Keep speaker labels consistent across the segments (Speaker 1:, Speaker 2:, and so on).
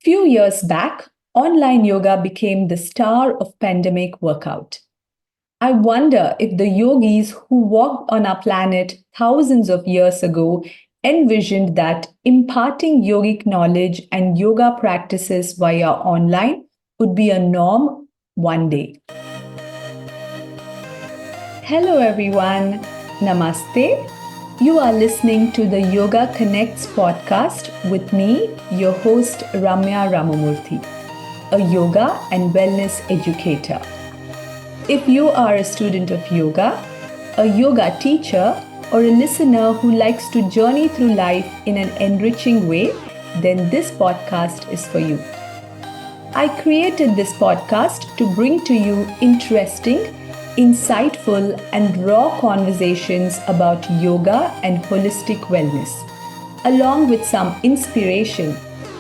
Speaker 1: Few years back, online yoga became the star of pandemic workout. I wonder if the yogis who walked on our planet thousands of years ago envisioned that imparting yogic knowledge and yoga practices via online would be a norm one day. Hello, everyone. Namaste. You are listening to the Yoga Connects podcast with me, your host Ramya Ramamurthy, a yoga and wellness educator. If you are a student of yoga, a yoga teacher, or a listener who likes to journey through life in an enriching way, then this podcast is for you. I created this podcast to bring to you interesting, insightful, and raw conversations about yoga and holistic wellness, along with some inspiration,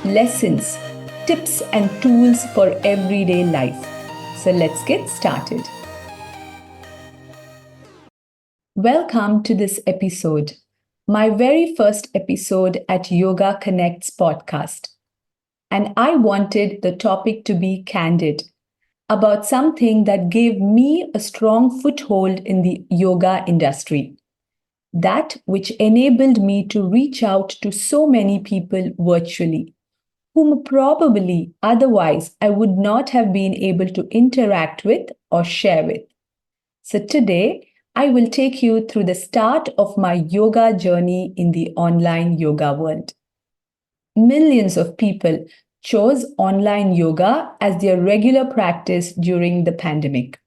Speaker 1: lessons, tips, and tools for everyday life. So let's get started. Welcome to this episode, my very first episode at Yoga Connects podcast. And I wanted the topic to be candid about something that gave me a strong foothold in the yoga industry. That which enabled me to reach out to so many people virtually, whom probably otherwise I would not have been able to interact with or share with. So today, I will take you through the start of my yoga journey in the online yoga world. Millions of people chose online yoga as their regular practice during the pandemic.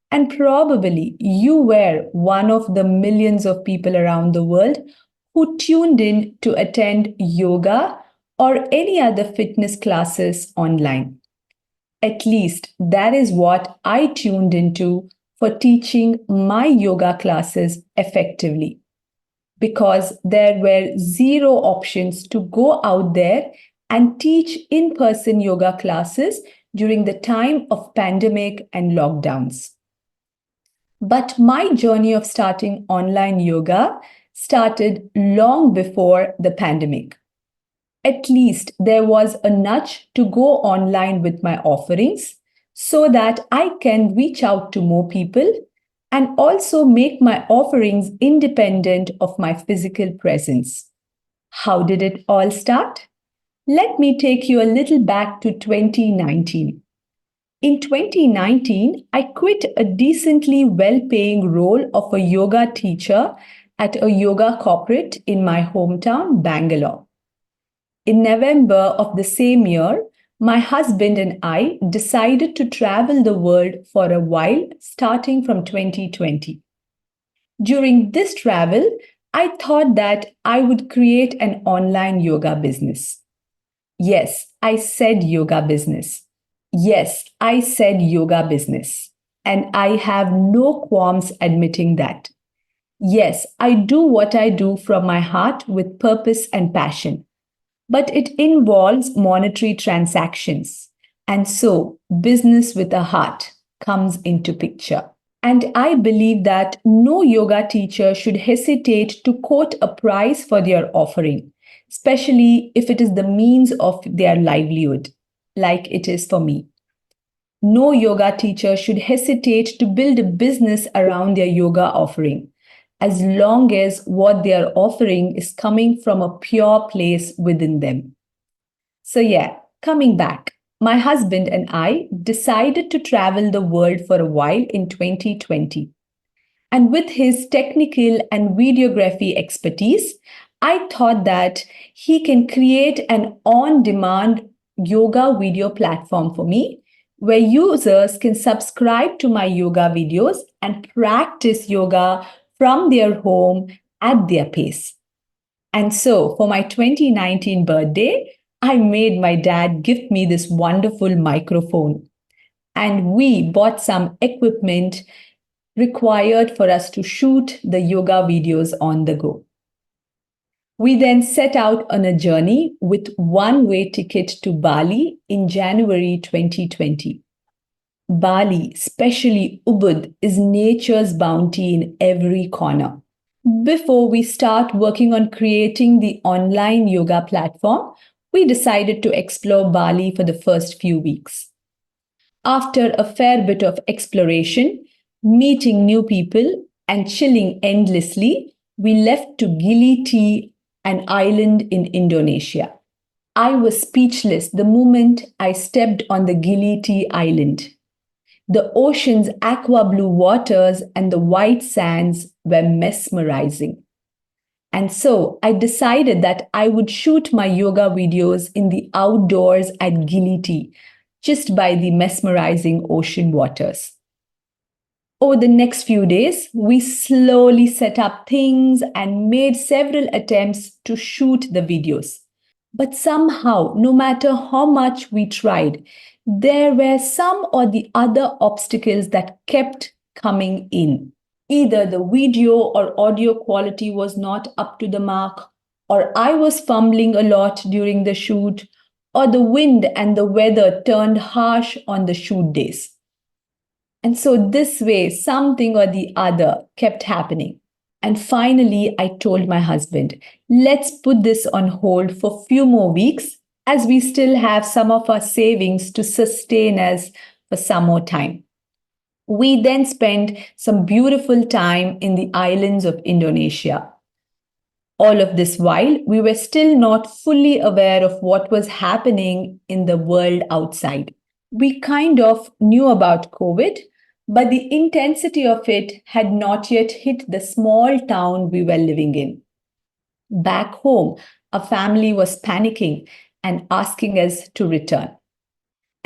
Speaker 1: And probably you were one of the millions of people around the world who tuned in to attend yoga or any other fitness classes online. At least that is what I tuned into for teaching my yoga classes effectively. Because there were zero options to go out there and teach in-person yoga classes during the time of pandemic and lockdowns. But my journey of starting online yoga started long before the pandemic. At least there was a nudge to go online with my offerings so that I can reach out to more people and also make my offerings independent of my physical presence. How did it all start? Let me take you a little back to 2019. In 2019, I quit a decently well paying role of a yoga teacher at a yoga corporate in my hometown, Bangalore. In November of the same year, my husband and I decided to travel the world for a while starting from 2020. During this travel, I thought that I would create an online yoga business. Yes, I said yoga business. Yes, I said yoga business. And I have no qualms admitting that. Yes, I do what I do from my heart with purpose and passion. But it involves monetary transactions. And so, business with a heart comes into picture. And I believe that no yoga teacher should hesitate to quote a price for their offering, especially if it is the means of their livelihood, like it is for me. No yoga teacher should hesitate to build a business around their yoga offering, as long as what they are offering is coming from a pure place within them. So, yeah, coming back, my husband and I decided to travel the world for a while in 2020. And with his technical and videography expertise, I thought that he can create an on demand yoga video platform for me where users can subscribe to my yoga videos and practice yoga from their home at their pace. And so, for my 2019 birthday, I made my dad gift me this wonderful microphone. And we bought some equipment required for us to shoot the yoga videos on the go. We then set out on a journey with one-way ticket to Bali in January 2020. Bali, especially Ubud, is nature's bounty in every corner. Before we start working on creating the online yoga platform, we decided to explore Bali for the first few weeks. After a fair bit of exploration, meeting new people, and chilling endlessly, we left to Gili T, an island in Indonesia. I was speechless the moment I stepped on the Gili T island. The ocean's aqua blue waters and the white sands were mesmerizing. And so I decided that I would shoot my yoga videos in the outdoors at Gili T, just by the mesmerizing ocean waters. Over the next few days, we slowly set up things and made several attempts to shoot the videos. But somehow, no matter how much we tried, there were some or the other obstacles that kept coming in. Either the video or audio quality was not up to the mark, or I was fumbling a lot during the shoot, or the wind and the weather turned harsh on the shoot days. And so, this way, something or the other kept happening. And finally, I told my husband, let's put this on hold for a few more weeks as we still have some of our savings to sustain us for some more time. We then spent some beautiful time in the islands of Indonesia. All of this while, we were still not fully aware of what was happening in the world outside. We kind of knew about COVID, but the intensity of it had not yet hit the small town we were living in. Back home, a family was panicking and asking us to return.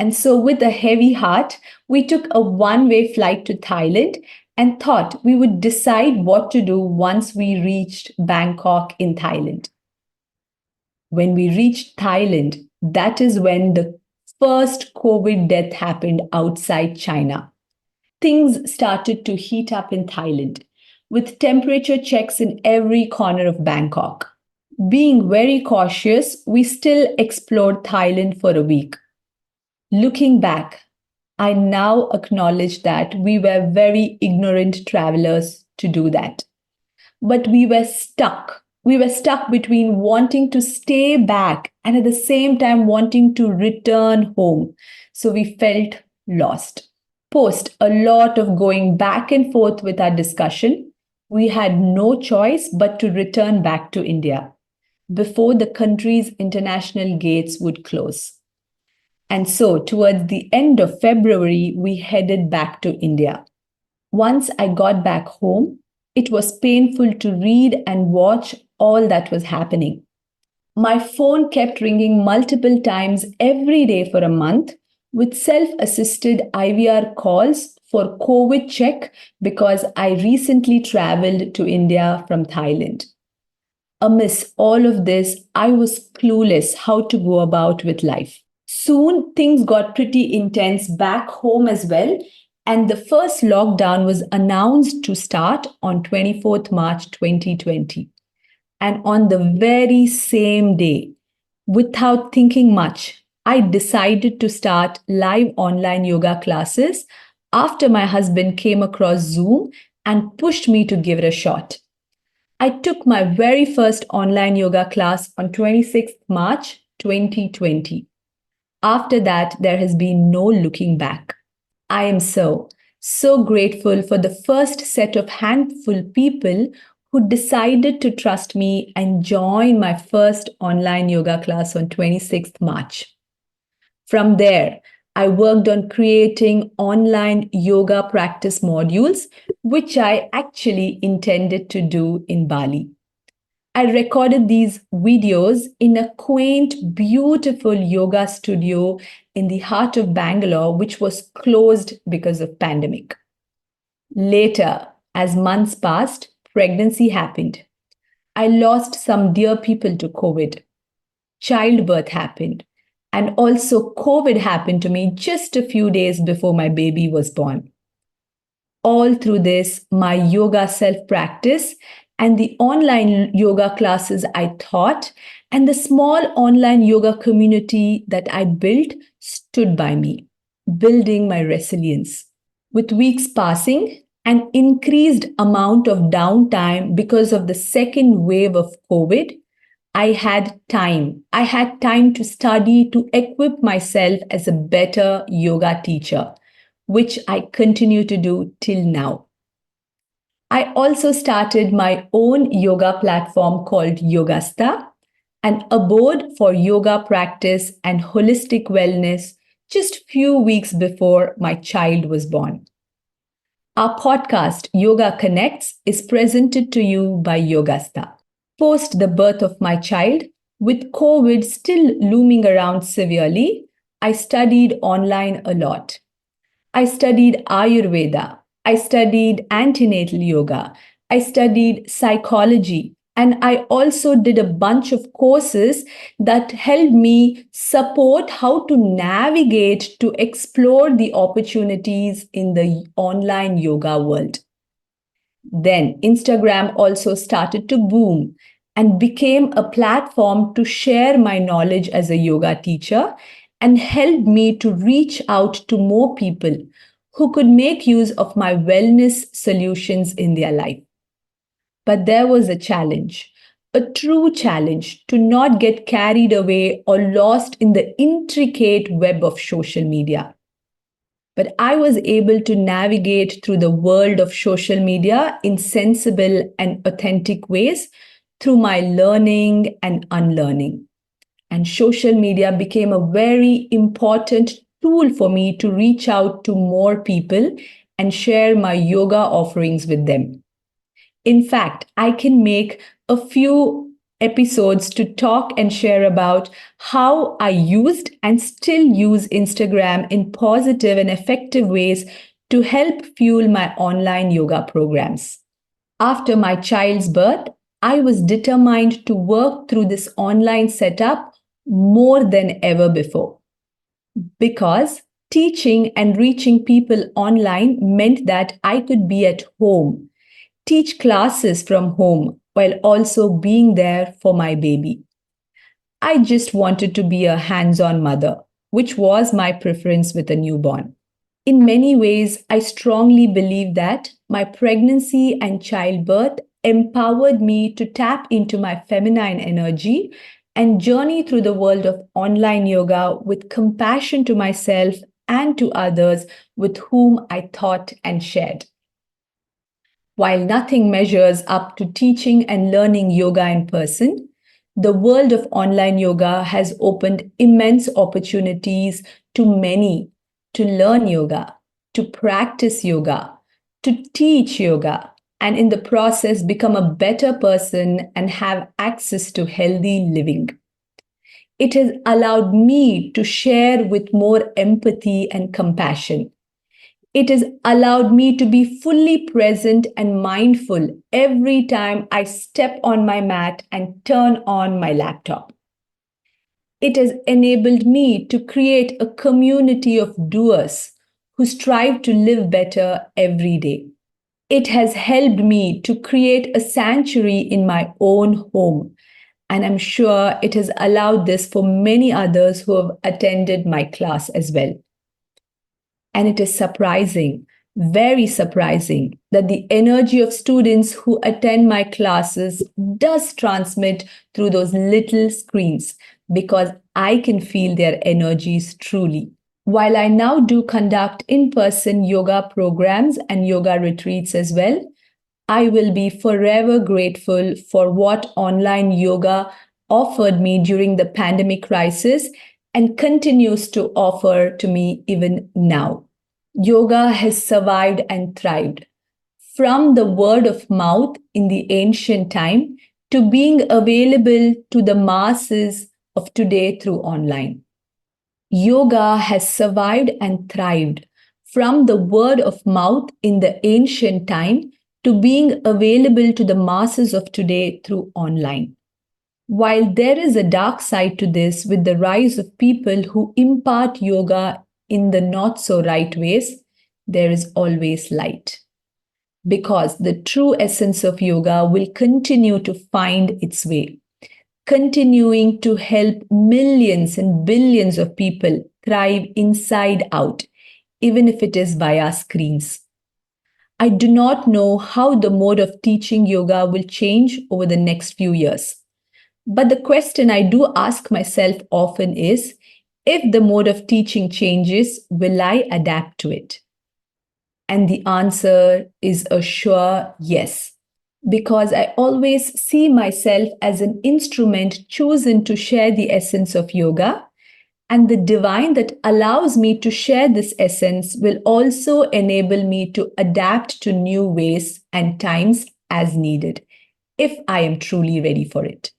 Speaker 1: And so, with a heavy heart, we took a one-way flight to Thailand and thought we would decide what to do once we reached Bangkok in Thailand. When we reached Thailand, that is when the first COVID death happened outside China. Things started to heat up in Thailand, with temperature checks in every corner of Bangkok. Being very cautious, we still explored Thailand for a week. Looking back, I now acknowledge that we were very ignorant travelers to do that. But we were stuck. We were stuck between wanting to stay back and at the same time wanting to return home. So we felt lost. Post a lot of going back and forth with our discussion, we had no choice but to return back to India before the country's international gates would close. And so, towards the end of February, we headed back to India. Once I got back home, it was painful to read and watch all that was happening. My phone kept ringing multiple times every day for a month with self-assisted IVR calls for COVID check because I recently traveled to India from Thailand. Amidst all of this, I was clueless how to go about with life. Soon, things got pretty intense back home as well, and the first lockdown was announced to start on 24th March 2020. And on the very same day, without thinking much, I decided to start live online yoga classes after my husband came across Zoom and pushed me to give it a shot. I took my very first online yoga class on 26th March 2020. After that, there has been no looking back. I am so grateful for the first set of handful people who decided to trust me and join my first online yoga class on 26th March. From there, I worked on creating online yoga practice modules, which I actually intended to do in Bali. I recorded these videos in a quaint, beautiful yoga studio in the heart of Bangalore, which was closed because of pandemic. Later, as months passed, pregnancy happened. I lost some dear people to COVID. Childbirth happened. And also COVID happened to me just a few days before my baby was born. All through this, my yoga self-practice and the online yoga classes I taught and the small online yoga community that I built stood by me, building my resilience. With weeks passing, an increased amount of downtime because of the second wave of COVID, I had time. I had time to study, to equip myself as a better yoga teacher, which I continue to do till now. I also started my own yoga platform called Yogastha, an abode for yoga practice and holistic wellness just few weeks before my child was born. Our podcast, Yoga Connects, is presented to you by Yogastha. Post the birth of my child, with COVID still looming around severely, I studied online a lot. I studied Ayurveda. I studied antenatal yoga. I studied psychology. And I also did a bunch of courses that helped me support how to navigate to explore the opportunities in the online yoga world. Then Instagram also started to boom and became a platform to share my knowledge as a yoga teacher and help me to reach out to more people who could make use of my wellness solutions in their life. But there was a challenge, a true challenge to not get carried away or lost in the intricate web of social media. But I was able to navigate through the world of social media in sensible and authentic ways through my learning and unlearning. And social media became a very important tool for me to reach out to more people and share my yoga offerings with them. In fact, I can make a few episodes to talk and share about how I used and still use Instagram in positive and effective ways to help fuel my online yoga programs. After my child's birth, I was determined to work through this online setup more than ever before because teaching and reaching people online meant that I could be at home, teach classes from home while also being there for my baby. I just wanted to be a hands on mother, which was my preference with a newborn. In many ways, I strongly believe that my pregnancy and childbirth empowered me to tap into my feminine energy and journey through the world of online yoga with compassion to myself and to others with whom I taught and shared. While nothing measures up to teaching and learning yoga in person, the world of online yoga has opened immense opportunities to many to learn yoga, to practice yoga, to teach yoga, and in the process become a better person and have access to healthy living. It has allowed me to share with more empathy and compassion. It has allowed me to be fully present and mindful every time I step on my mat and turn on my laptop. It has enabled me to create a community of doers who strive to live better every day. It has helped me to create a sanctuary in my own home. And I'm sure it has allowed this for many others who have attended my class as well. And it is surprising, very surprising, that the energy of students who attend my classes does transmit through those little screens because I can feel their energies truly. While I now do conduct in-person yoga programs and yoga retreats as well, I will be forever grateful for what online yoga offered me during the pandemic crisis and continues to offer to me even now. Yoga has survived and thrived from the word of mouth in the ancient time to being available to the masses of today through online. Yoga has survived and thrived from the word of mouth in the ancient time to being available to the masses of today through online. While there is a dark side to this with the rise of people who impart yoga in the not so right ways, there is always light. Because the true essence of yoga will continue to find its way, continuing to help millions and billions of people thrive inside out, even if it is via screens. I do not know how the mode of teaching yoga will change over the next few years. But the question I do ask myself often is, if the mode of teaching changes, will I adapt to it? And the answer is a sure yes, because I always see myself as an instrument chosen to share the essence of yoga, and the divine that allows me to share this essence will also enable me to adapt to new ways and times as needed, if I am truly ready for it.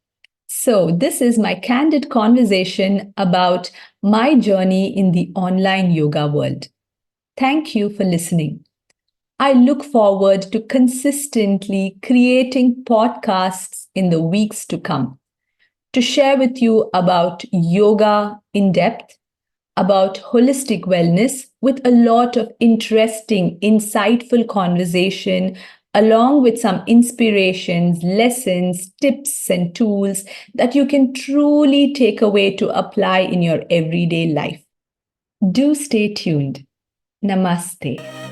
Speaker 1: So, this is my candid conversation about my journey in the online yoga world. Thank you for listening. I look forward to consistently creating podcasts in the weeks to come to share with you about yoga in depth, about holistic wellness with a lot of interesting, insightful conversation, along with some inspirations, lessons, tips, and tools that you can truly take away to apply in your everyday life. Do stay tuned. Namaste.